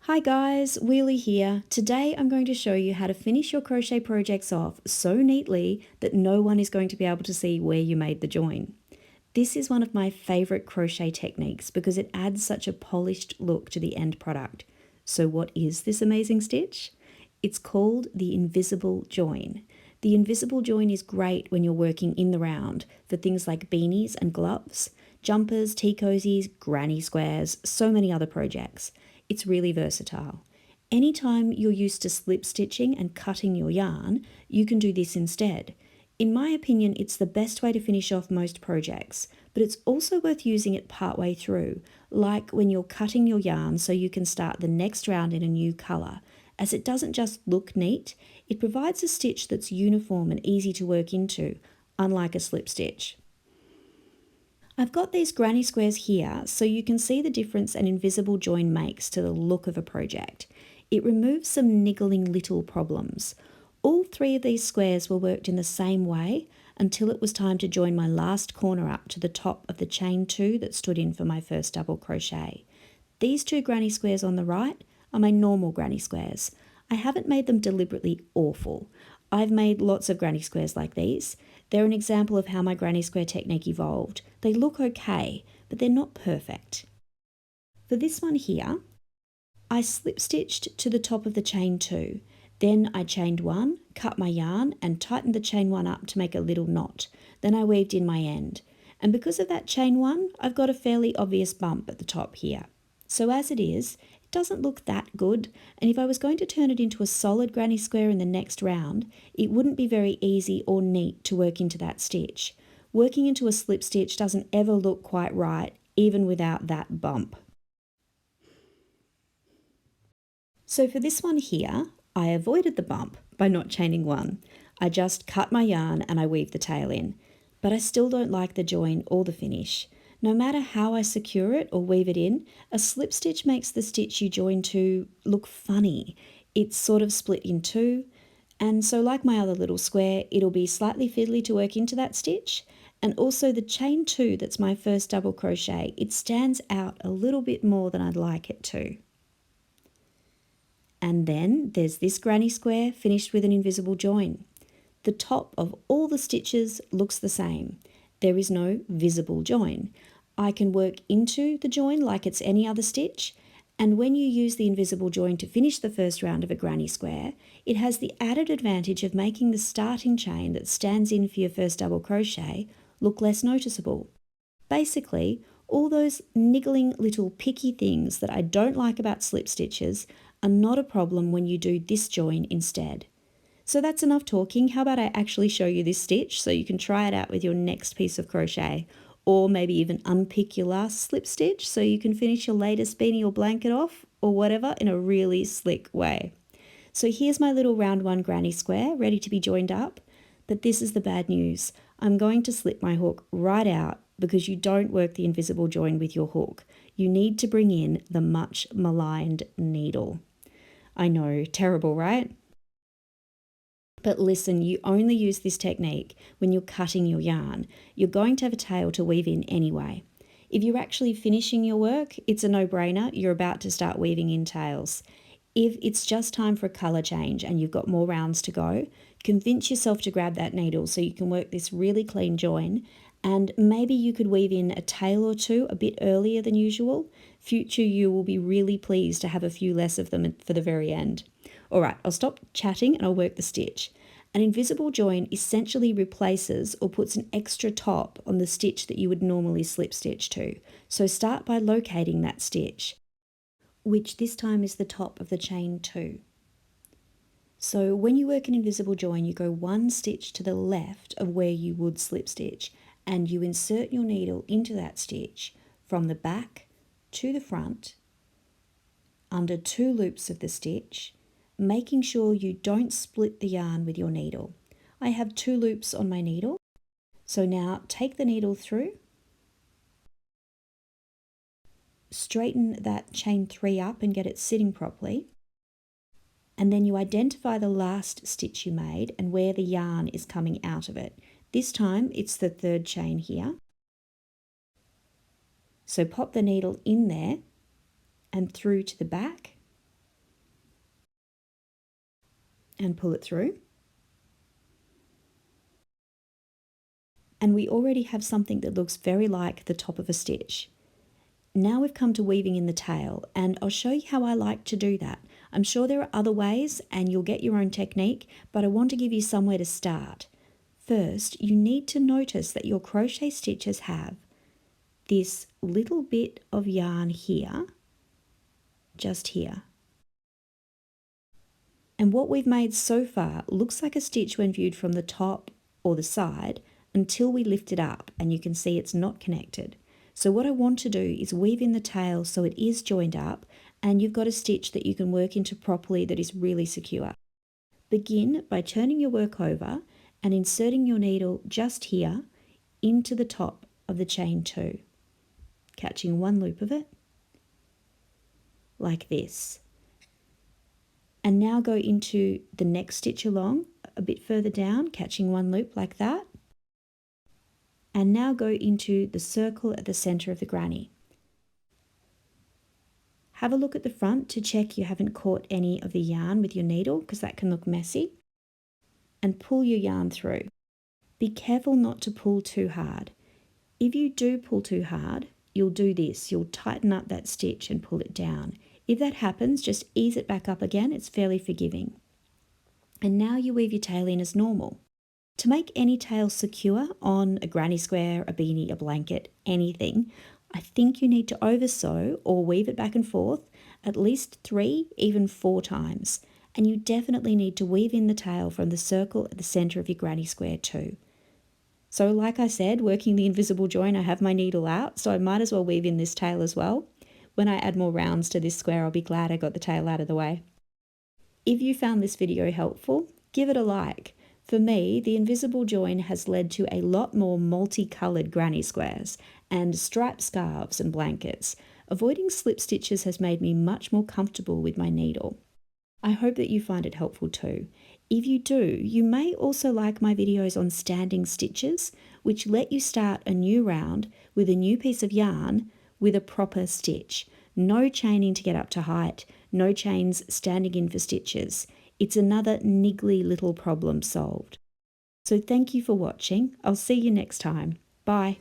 Hi guys, Wheelie here. Today I'm going to show you how to finish your crochet projects off so neatly that no one is going to be able to see where you made the join. This is one of my favourite crochet techniques because it adds such a polished look to the end product. So what is this amazing stitch? It's called the invisible join. The invisible join is great when you're working in the round for things like beanies and gloves, jumpers, tea cozies, granny squares, so many other projects. It's really versatile. Anytime you're used to slip stitching and cutting your yarn, you can do this instead. In my opinion, it's the best way to finish off most projects, but it's also worth using it partway through, like when you're cutting your yarn so you can start the next round in a new colour, as it doesn't just look neat, it provides a stitch that's uniform and easy to work into, unlike a slip stitch. I've got these granny squares here so you can see the difference an invisible join makes to the look of a project. It removes some niggling little problems. All three of these squares were worked in the same way until it was time to join my last corner up to the top of the chain 2 that stood in for my first double crochet. These two granny squares on the right are my normal granny squares. I haven't made them deliberately awful. I've made lots of granny squares like these. They're an example of how my granny square technique evolved. They look okay, but they're not perfect. For this one here, I slip stitched to the top of the chain 2. Then I chained 1, cut my yarn and tightened the chain 1 up to make a little knot. Then I weaved in my end. And because of that chain 1, I've got a fairly obvious bump at the top here. So as it is, it doesn't look that good, and if I was going to turn it into a solid granny square in the next round, it wouldn't be very easy or neat to work into that stitch. Working into a slip stitch doesn't ever look quite right, even without that bump. So for this one here, I avoided the bump by not chaining 1. I just cut my yarn and I weaved the tail in. But I still don't like the join or the finish. No matter how I secure it or weave it in, a slip stitch makes the stitch you join to look funny. It's sort of split in two, and so like my other little square, it'll be slightly fiddly to work into that stitch. And also the chain 2 that's my first double crochet, it stands out a little bit more than I'd like it to. And then there's this granny square finished with an invisible join. The top of all the stitches looks the same. There is no visible join. I can work into the join like it's any other stitch, and when you use the invisible join to finish the first round of a granny square, it has the added advantage of making the starting chain that stands in for your first double crochet look less noticeable. Basically, all those niggling little picky things that I don't like about slip stitches are not a problem when you do this join instead. So that's enough talking. How about I actually show you this stitch so you can try it out with your next piece of crochet, or maybe even unpick your last slip stitch so you can finish your latest beanie or blanket off or whatever in a really slick way. So here's my little round 1 granny square ready to be joined up, but this is the bad news. I'm going to slip my hook right out because you don't work the invisible join with your hook. You need to bring in the much maligned needle. I know, terrible, right? But listen, you only use this technique when you're cutting your yarn. You're going to have a tail to weave in anyway. If you're actually finishing your work, it's a no-brainer. You're about to start weaving in tails. If it's just time for a colour change and you've got more rounds to go, convince yourself to grab that needle so you can work this really clean join, and maybe you could weave in a tail or two a bit earlier than usual. Future you will be really pleased to have a few less of them for the very end. All right, I'll stop chatting and I'll work the stitch. An invisible join essentially replaces or puts an extra top on the stitch that you would normally slip stitch to. So start by locating that stitch, which this time is the top of the chain 2. So when you work an invisible join, you go 1 stitch to the left of where you would slip stitch, and you insert your needle into that stitch from the back to the front under 2 loops of the stitch, making sure you don't split the yarn with your needle. I have 2 loops on my needle, so now take the needle through, straighten that chain 3 up and get it sitting properly, and then you identify the last stitch you made and where the yarn is coming out of it. This time it's the 3rd chain here. So pop the needle in there and through to the back, and pull it through. And we already have something that looks very like the top of a stitch. Now we've come to weaving in the tail, and I'll show you how I like to do that. I'm sure there are other ways and you'll get your own technique, but I want to give you somewhere to start. First, you need to notice that your crochet stitches have this little bit of yarn here, just here. And what we've made so far looks like a stitch when viewed from the top or the side until we lift it up and you can see it's not connected. So what I want to do is weave in the tail so it is joined up and you've got a stitch that you can work into properly that is really secure. Begin by turning your work over and inserting your needle just here into the top of the chain 2, catching one loop of it like this. And now go into the next stitch along a bit further down, catching one loop like that. And now go into the circle at the center of the granny. Have a look at the front to check you haven't caught any of the yarn with your needle because that can look messy. And pull your yarn through. Be careful not to pull too hard. If you do pull too hard, you'll do this. You'll tighten up that stitch and pull it down. If that happens, just ease it back up again. It's fairly forgiving. And now you weave your tail in as normal. To make any tail secure on a granny square, a beanie, a blanket, anything, I think you need to oversew or weave it back and forth at least 3, even 4 times. And you definitely need to weave in the tail from the circle at the center of your granny square too. So like I said, working the invisible join, I have my needle out, so I might as well weave in this tail as well. When I add more rounds to this square, I'll be glad I got the tail out of the way. If you found this video helpful, give it a like. For me, the invisible join has led to a lot more multicolored granny squares and striped scarves and blankets. Avoiding slip stitches has made me much more comfortable with my needle. I hope that you find it helpful too. If you do, you may also like my videos on standing stitches, which let you start a new round with a new piece of yarn with a proper stitch. No chaining to get up to height, no chains standing in for stitches. It's another niggly little problem solved. So thank you for watching. I'll see you next time. Bye.